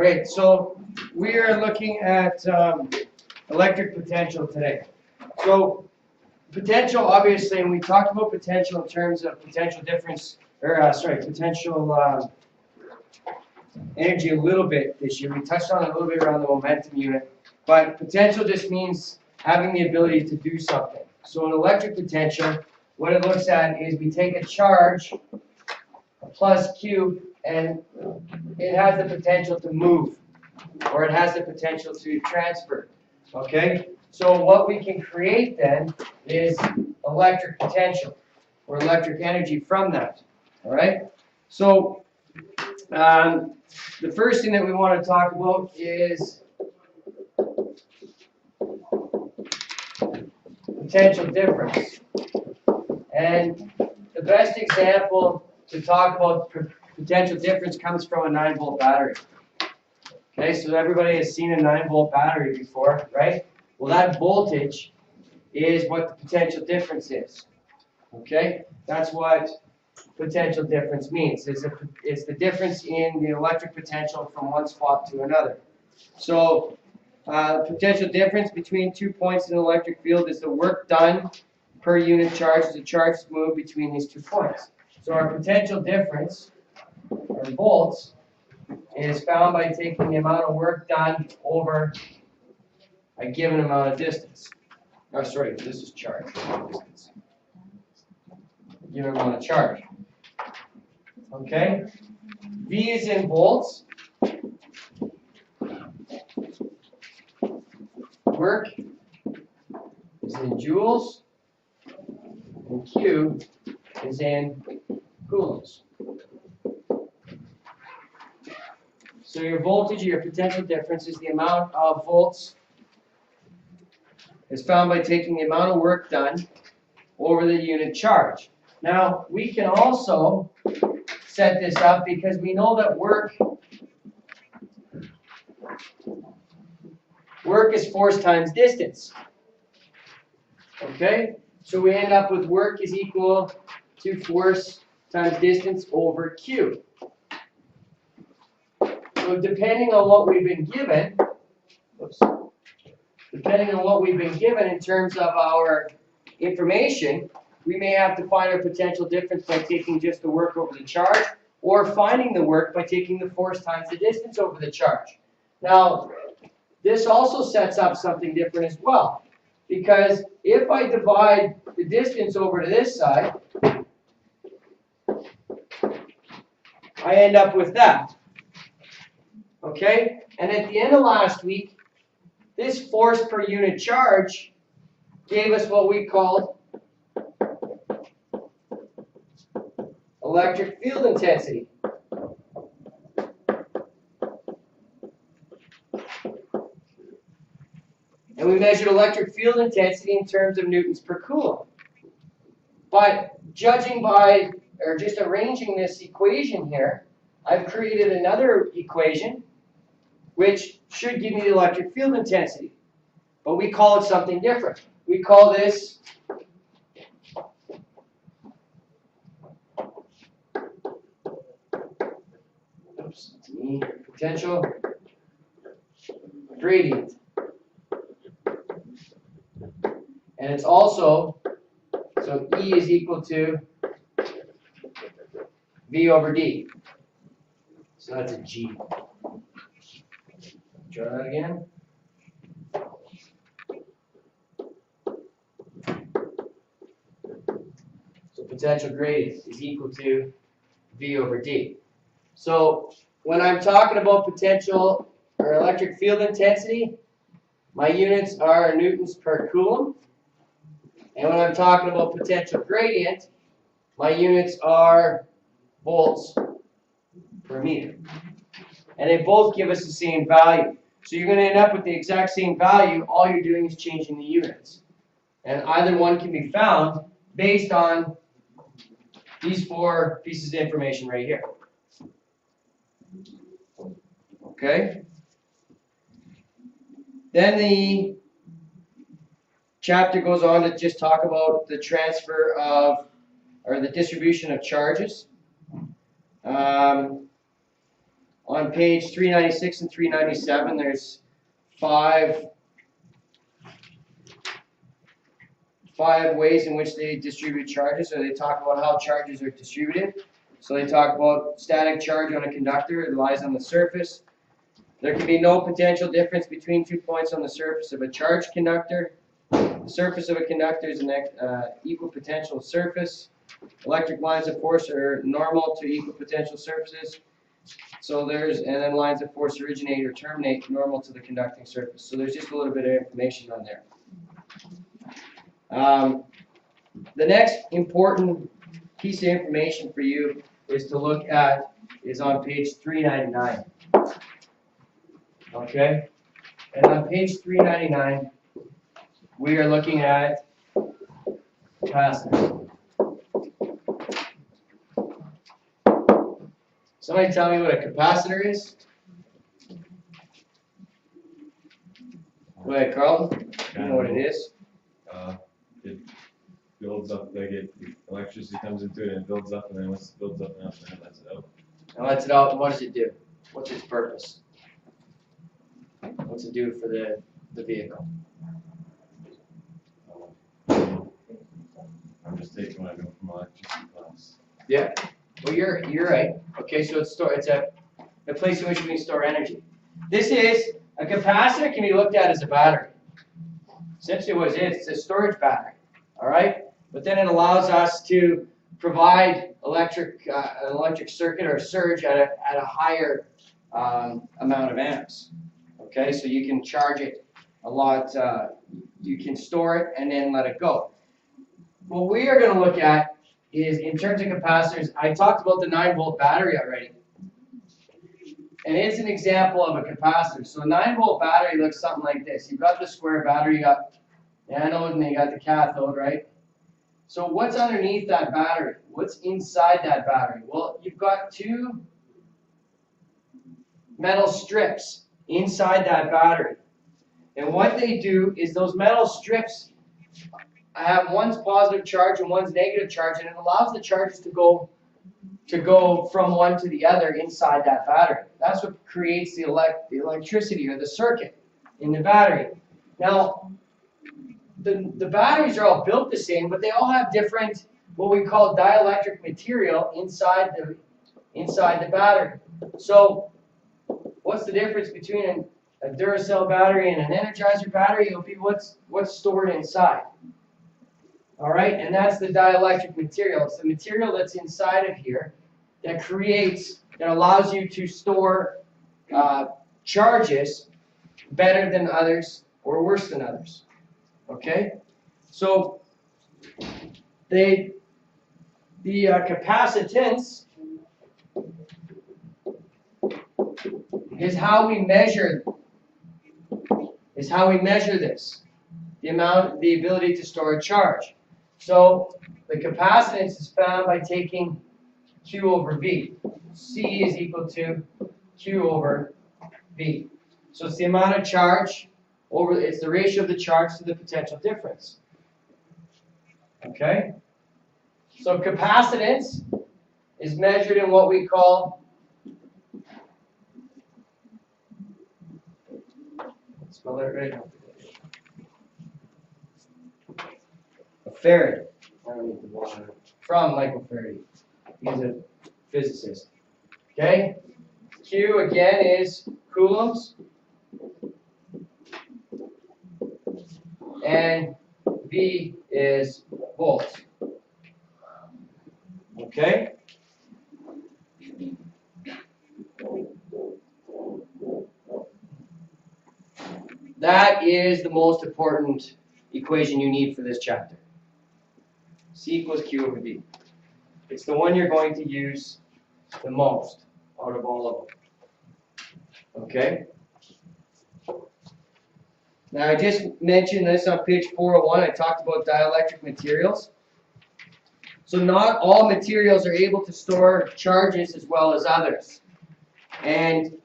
Alright, so we are looking at electric potential today. So potential, obviously, and we talked about potential in terms of potential difference, or potential energy a little bit this year. We touched on it a little bit around the momentum unit, but potential just means having the ability to do something. So an electric potential, what it looks at is we take a charge, a plus Q, and it has the potential to move, or it has the potential to transfer, okay? So what we can create then is electric potential, or electric energy from that, all right? So the first thing that we want to talk about is potential difference. And the best example to talk about potential difference comes from a 9-volt battery. Okay, so everybody has seen a 9-volt battery before, right? Well, that voltage is what the potential difference is. Okay, that's what potential difference means. It's the difference in the electric potential from one spot to another. So potential difference between 2 points in an electric field is the work done per unit charge as the charge is moved between these 2 points. So our potential difference, or volts, is found by taking the amount of work done over a given amount of distance. Oh, sorry, this is charge. Distance. A given amount of charge. Okay? V is in volts. Work is in joules. And Q is in coulombs. So your voltage, or your potential difference, is the amount of volts is found by taking the amount of work done over the unit charge. Now, we can also set this up because we know that work is force times distance. Okay? So we end up with work is equal to force times distance over Q. So depending on what we've been given, in terms of our information, we may have to find our potential difference by taking just the work over the charge, or finding the work by taking the force times the distance over the charge. Now, this also sets up something different as well, because if I divide the distance over to this side, I end up with that. Okay? And at the end of last week, this force per unit charge gave us what we called electric field intensity. And we measured electric field intensity in terms of newtons per coulomb. But judging by, or just arranging this equation here, I've created another equation which should give me the electric field intensity. But we call it something different. We call this potential gradient. And it's also, so E is equal to V over D. So that's a G. Try that again. So potential gradient is equal to V over D. So when I'm talking about potential or electric field intensity, my units are newtons per coulomb. And when I'm talking about potential gradient, my units are volts per meter. And they both give us the same value. So you're going to end up with the exact same value. All you're doing is changing the units. And either one can be found based on these 4 pieces of information right here. Okay? Then the chapter goes on to just talk about the transfer of, or the distribution of charges. On page 396 and 397, there's five ways in which they distribute charges, or they talk about how charges are distributed. So they talk about static charge on a conductor. It lies on the surface. There can be no potential difference between 2 points on the surface of a charged conductor. The surface of a conductor is an equal potential surface. Electric lines of force are normal to equal potential surfaces. So and then lines of force originate or terminate normal to the conducting surface. So there's just a little bit of information on there. The next important piece of information for you is to look at is on page 399. Okay? And on page 399, we are looking at capacitors. Somebody tell me what a capacitor is? Go ahead, Carlton. You know what it is? It builds up, electricity comes into it and it builds up, and then once it builds up enough, then it lets it out. And lets it out, and what does it do? What's its purpose? What's it do for the vehicle? I'm just taking what I know from electricity class. Yeah. Well, you're right. Okay, so it's a place in which we can store energy. This is a capacitor can be looked at as a battery. Essentially, what it is, it's a storage battery. All right, but then it allows us to provide an electric circuit or surge at a higher amount of amps. Okay, so you can charge it a lot. You can store it and then let it go. What we are going to look at is, in terms of capacitors, I talked about the 9-volt battery already. And it's an example of a capacitor. So a 9-volt battery looks something like this. You've got the square battery, you got the anode, and then you got the cathode, right? So what's underneath that battery? What's inside that battery? Well, you've got two metal strips inside that battery. And what they do is those metal strips have one's positive charge and one's negative charge, and it allows the charges to go from one to the other inside that battery. That's what creates the electricity or the circuit in the battery. Now, the batteries are all built the same, but they all have different, what we call dielectric material inside the battery. So, what's the difference between a Duracell battery and an Energizer battery? It'll be what's stored inside. All right, and that's the dielectric material. It's the material that's inside of here that allows you to store charges better than others or worse than others. Okay, so the capacitance is how we measure this, the ability to store a charge. So the capacitance is found by taking Q over V. C is equal to Q over V. So it's the amount of charge it's the ratio of the charge to the potential difference. Okay? So capacitance is measured in what we call spell that right now. A farad. I don't need the water. From Michael Faraday. He's a physicist. Okay? Q again is coulombs. And V is volts. Okay? That is the most important equation you need for this chapter. C equals Q over V. It's the one you're going to use the most out of all of them. Okay? Now, I just mentioned this on page 401. I talked about dielectric materials. So not all materials are able to store charges as well as others. And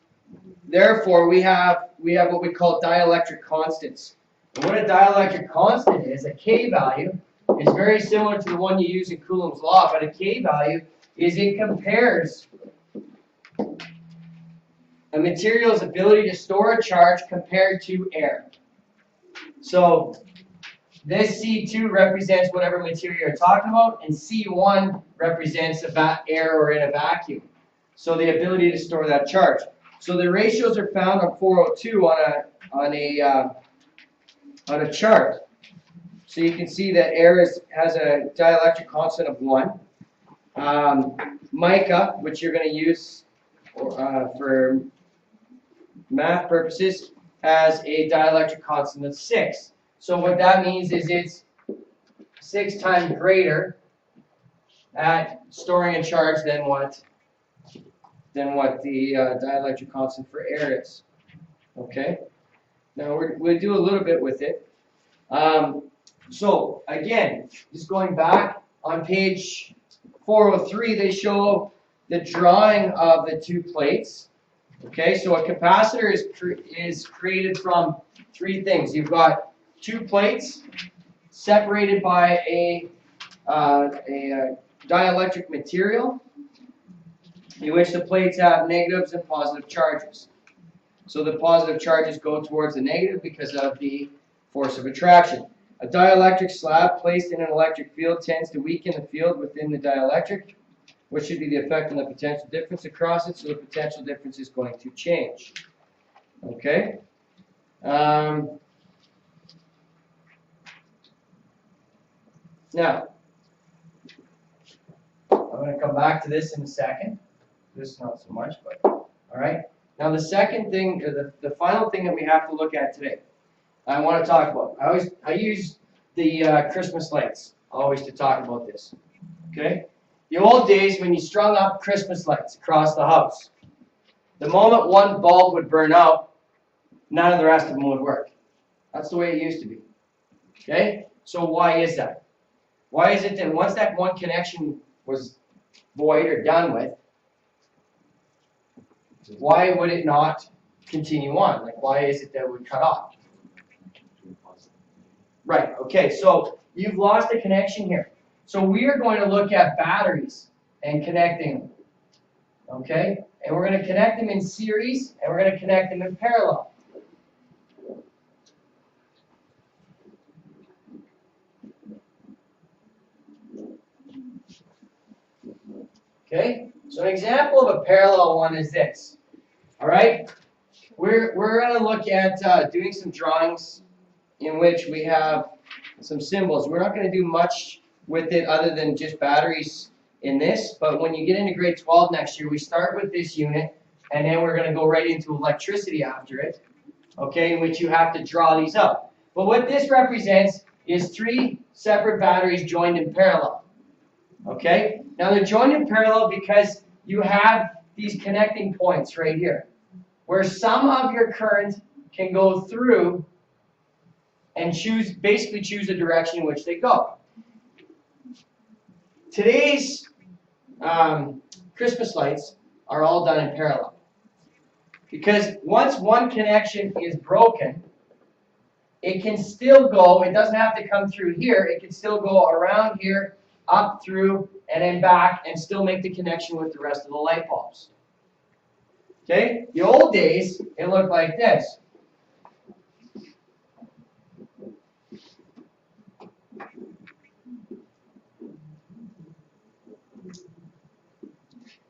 therefore, we have what we call dielectric constants. And what a dielectric constant is, a K value, is very similar to the one you use in Coulomb's law, but a K value is it compares a material's ability to store a charge compared to air. So this C2 represents whatever material you're talking about, and C1 represents air or in a vacuum. So the ability to store that charge. So the ratios are found on 402 on a chart. So you can see that air has a dielectric constant of 1. Mica, which you're going to use for math purposes, has a dielectric constant of 6. So what that means is it's 6 times greater at storing a charge than what the dielectric constant for air is. Okay? Now we'll do a little bit with it. So again, just going back on page 403, they show the drawing of the two plates. Okay, so a capacitor is created from 3 things. You've got 2 plates separated by a dielectric material, in which the plates have negatives and positive charges. So the positive charges go towards the negative because of the force of attraction. A dielectric slab placed in an electric field tends to weaken the field within the dielectric, which should be the effect on the potential difference across it, so the potential difference is going to change. Okay? Now, I'm going to come back to this in a second. This not so much, but all right. Now the second thing, or the final thing that we have to look at today, I want to talk about. I use the Christmas lights always to talk about this. Okay, the old days when you strung up Christmas lights across the house, the moment one bulb would burn out, none of the rest of them would work. That's the way it used to be. Okay, so why is that? Why is it that once that one connection was void or done with, why would it not continue on? Like, why is it that it would cut off? Right, okay, so you've lost a connection here. So we are going to look at batteries and connecting them. Okay? And we're going to connect them in series, and we're going to connect them in parallel. Okay? So an example of a parallel one is this. All right? We're going to look at doing some drawings in which we have some symbols. We're not going to do much with it other than just batteries in this, but when you get into grade 12 next year, we start with this unit, and then we're going to go right into electricity after it, okay, in which you have to draw these out. But what this represents is 3 separate batteries joined in parallel, okay? Now they're joined in parallel because you have these connecting points right here, where some of your current can go through and basically choose the direction in which they go. Today's Christmas lights are all done in parallel. Because once one connection is broken, it can still go, it doesn't have to come through here, it can still go around here, up through, and then back, and still make the connection with the rest of the light bulbs. Okay? The old days, it looked like this.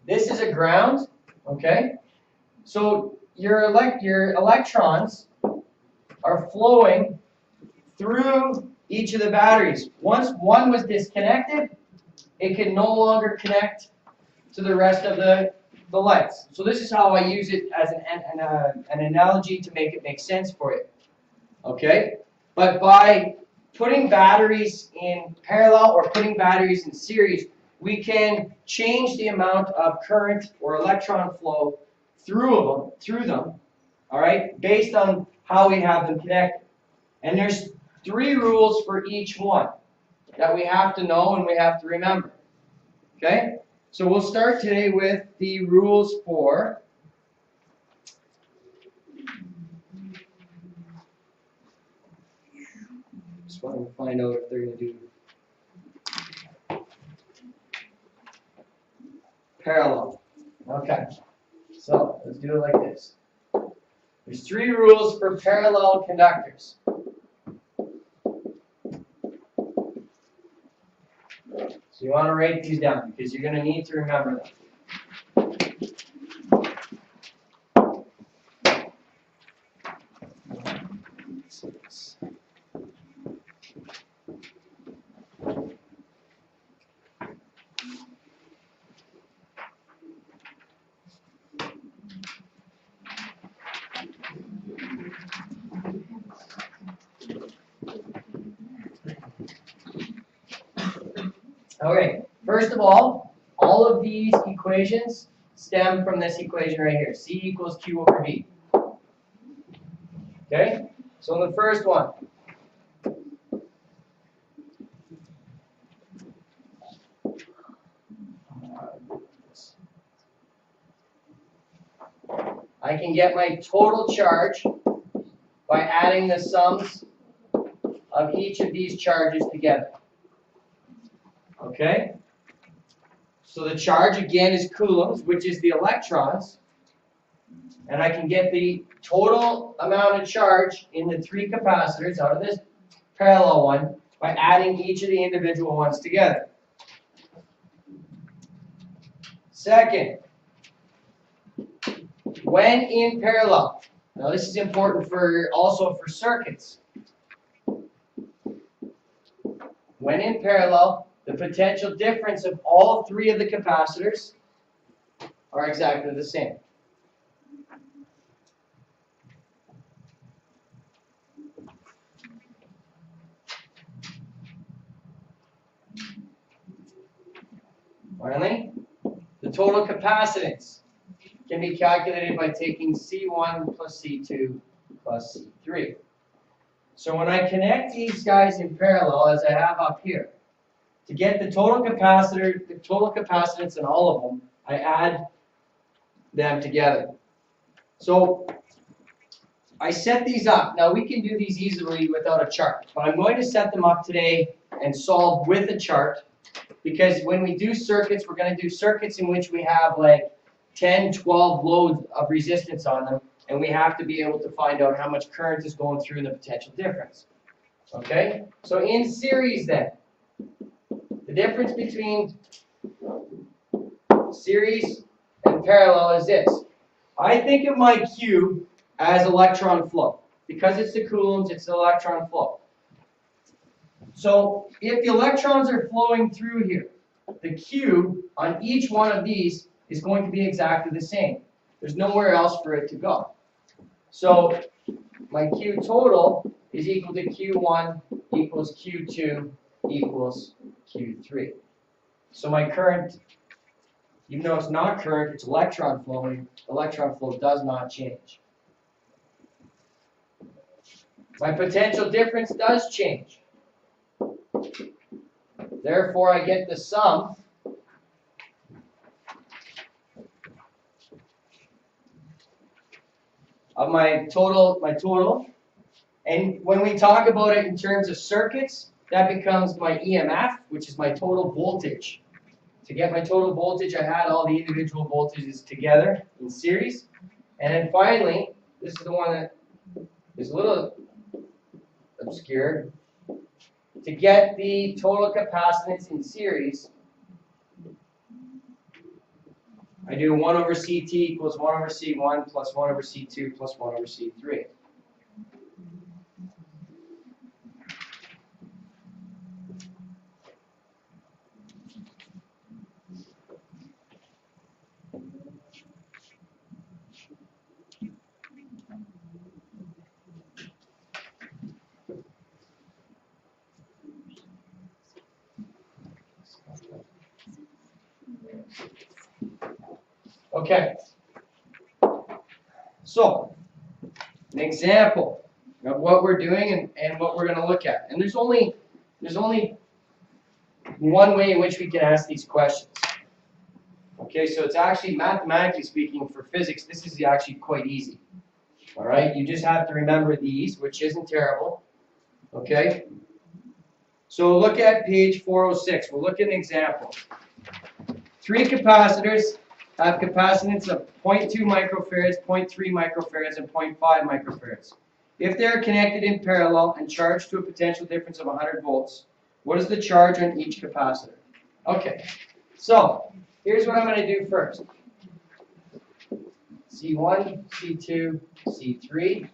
This is a ground, okay? So your electrons are flowing through each of the batteries. Once one was disconnected, it can no longer connect to the rest of the lights. So this is how I use it as an analogy to make it make sense for you, okay? But by putting batteries in parallel or putting batteries in series, we can change the amount of current or electron flow through them, all right, based on how we have them connected. And there's 3 rules for each one that we have to know and we have to remember. Okay? So we'll start today with the rules for just want to find out if they're going to do parallel. Okay. So let's do it like this. There's 3 rules for parallel conductors. So you want to write these down because you're going to need to remember them. Okay, first of all of these equations stem from this equation right here. C equals Q over V. Okay, so in the first one, I can get my total charge by adding the sums of each of these charges together. Okay? So the charge again is coulombs, which is the electrons. And I can get the total amount of charge in the 3 capacitors out of this parallel one by adding each of the individual ones together. Second, when in parallel, now this is important also for circuits. When in parallel, the potential difference of all 3 of the capacitors are exactly the same. Finally, the total capacitance can be calculated by taking C1 plus C2 plus C3. So when I connect these guys in parallel, as I have up here, to get the total capacitance in all of them, I add them together. So I set these up. Now we can do these easily without a chart, but I'm going to set them up today and solve with a chart, because when we do circuits, we're going to do circuits in which we have like 10, 12 loads of resistance on them, and we have to be able to find out how much current is going through and the potential difference. Okay? So in series then, the difference between series and parallel is this. I think of my Q as electron flow. Because it's the coulombs, it's the electron flow. So if the electrons are flowing through here, the Q on each one of these is going to be exactly the same. There's nowhere else for it to go. So my Q total is equal to Q1 equals Q2 equals Q3. So my current, even though it's not current, it's electron flowing, electron flow does not change. My potential difference does change. Therefore, I get the sum of my total. And when we talk about it in terms of circuits, that becomes my EMF, which is my total voltage. To get my total voltage, I had all the individual voltages together in series. And then finally, this is the one that is a little obscured. To get the total capacitance in series, I do 1 over CT equals 1 over C1 plus 1 over C2 plus 1 over C3. Okay, so an example of what we're doing and what we're going to look at. And there's only one way in which we can ask these questions. Okay, so it's actually, mathematically speaking, for physics, this is actually quite easy. All right, you just have to remember these, which isn't terrible. Okay, so look at page 406. We'll look at an example. 3 capacitors have capacitance of 0.2 microfarads, 0.3 microfarads, and 0.5 microfarads. If they are connected in parallel and charged to a potential difference of 100 volts, what is the charge on each capacitor? Okay, so here's what I'm going to do first. C1, C2, C3,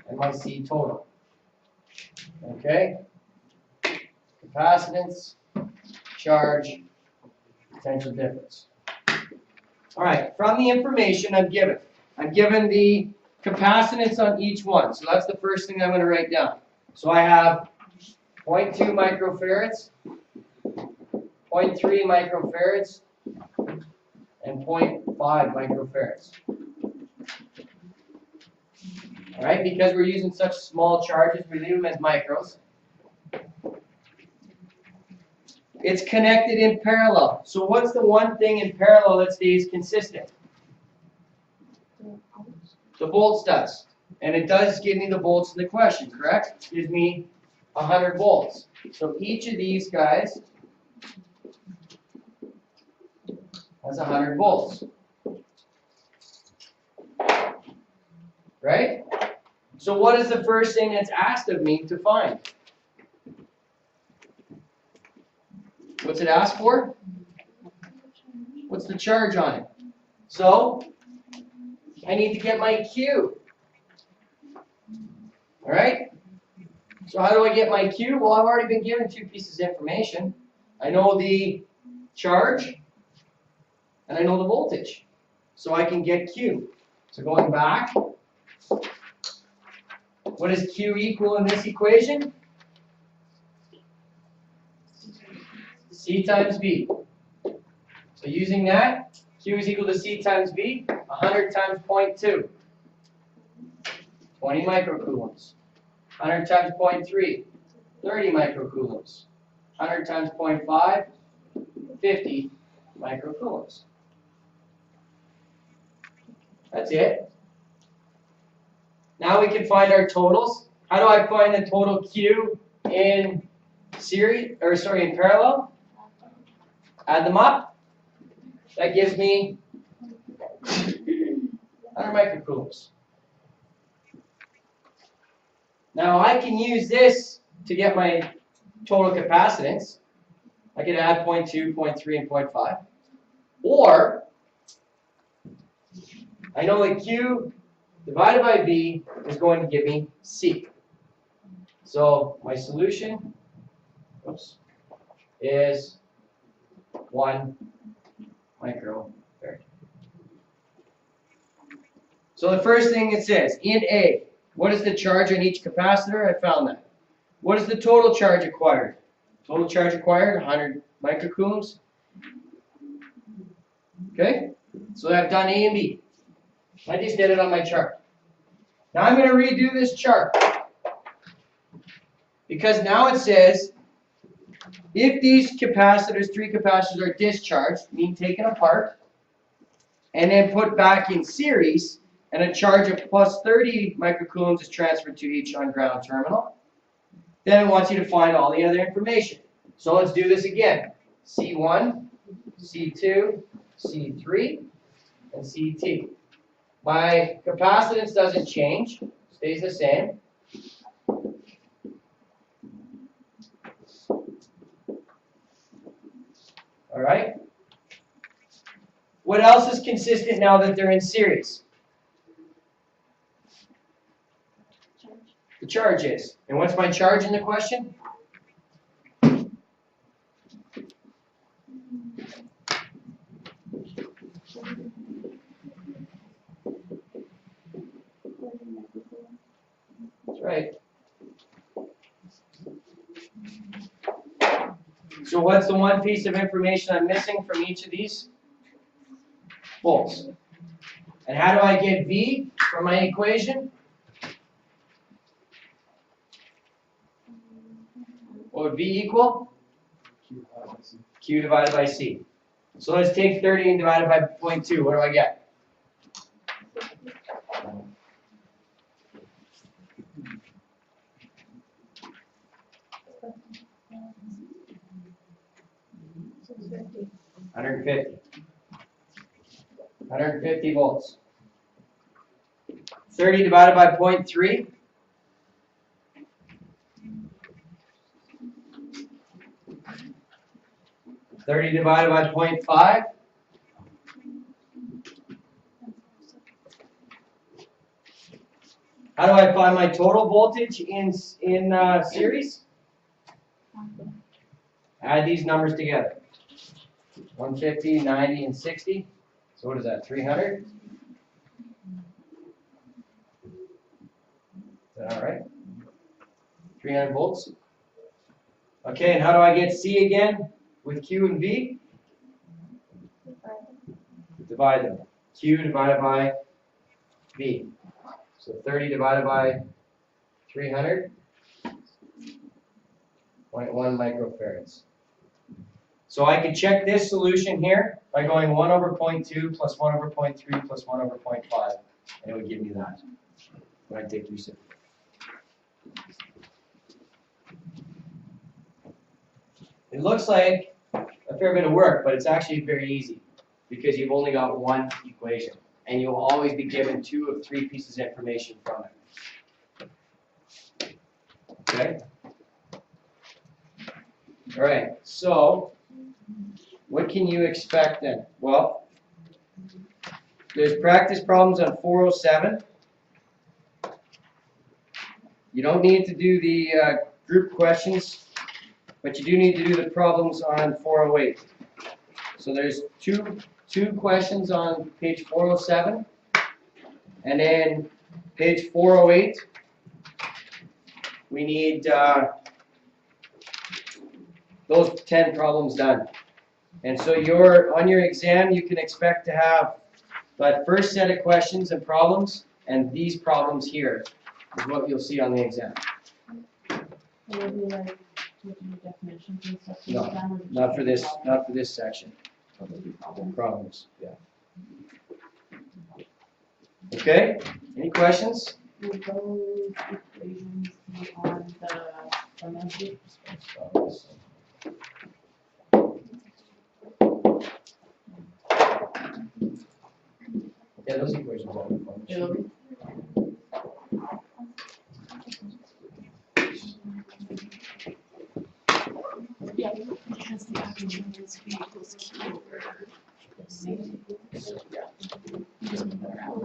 and my C total. Okay? Capacitance, charge, potential difference. All right, from the information I'm given the capacitance on each one. So that's the first thing I'm going to write down. So I have 0.2 microfarads, 0.3 microfarads, and 0.5 microfarads. All right, because we're using such small charges, we leave them as micros. It's connected in parallel. So what's the one thing in parallel that stays consistent? The volts does. And it does give me the volts in the question, correct? It gives me 100 volts. So each of these guys has 100 volts. Right? So what is the first thing that's asked of me to find? What's it asked for? What's the charge on it? So I need to get my Q. All right? So how do I get my Q? Well, I've already been given two pieces of information. I know the charge, and I know the voltage. So I can get Q. So going back, what does Q equal in this equation? C times V. So using that, Q is equal to C times V, 100 times 0.2. 20 microcoulombs. 100 times 0.3, 30 microcoulombs. 100 times 0.5, 50 microcoulombs. That's it. Now we can find our totals. How do I find the total Q in in parallel? Add them up. That gives me 100 microcoulombs. Now I can use this to get my total capacitance. I can add 0.2, 0.3, and 0.5. Or I know that Q divided by V is going to give me C. So my solution is 1 microfarad. So the first thing it says, in A, what is the charge on each capacitor? I found that. What is the total charge acquired? Total charge acquired, 100 microcoulombs. Okay? So I've done A and B. I just did it on my chart. Now I'm going to redo this chart. Because now it says, if these capacitors, three capacitors, are discharged, meaning taken apart, and then put back in series, and a charge of plus 30 microcoulombs is transferred to each on ground terminal, then it wants you to find all the other information. So let's do this again. C1, C2, C3, and CT. My capacitance doesn't change, stays the same. All right. What else is consistent now that they're in series? The charge is. And what's my charge in the question? That's right. So what's the one piece of information I'm missing from each of these? Volts. And how do I get V from my equation? What would V equal? Q divided by C. So let's take 30 and divide it by 0.2. What do I get? $150. 150 volts. 30 divided by 0.3. 30 divided by 0.5. How do I find my total voltage in series? Add these numbers together. 150, 90, and 60. So what is that, 300? Is that all right? 300 volts. Okay, and how do I get C again with Q and V? Divide them. Q divided by V. So 30 divided by 300, 0.1 microfarads. So I can check this solution here by going 1 over 0.2 plus 1 over 0.3 plus 1 over 0.5, and it would give me that when I take reciprocal. It looks like a fair bit of work, but it's actually very easy because you've only got one equation, and you'll always be given 2 of 3 pieces of information from it. Okay? All right, so what can you expect then? Well, there's practice problems on 407. You don't need to do the group questions, but you do need to do the problems on 408. So there's two questions on page 407, and then page 408, we need those 10 problems done. And so on your exam, you can expect to have that first set of questions and problems, and these problems here is what you'll see on the exam. Will it be like looking at definitions and stuff? No, not for this section. Problems, yeah. Okay, any questions? Will those equations be on the energy? Yeah, those equations are the It will be. Yeah, because the action is V equals Q over C. Just move that around.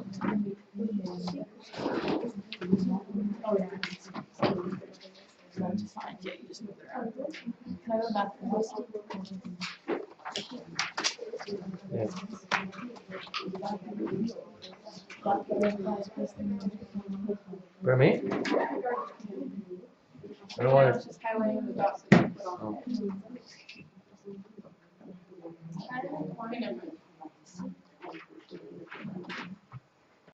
Oh, yeah. So that's fine, yeah, you just move it around. Can I go back to this? For me? I don't want to. Just highlighting the dots. Oh. I don't want to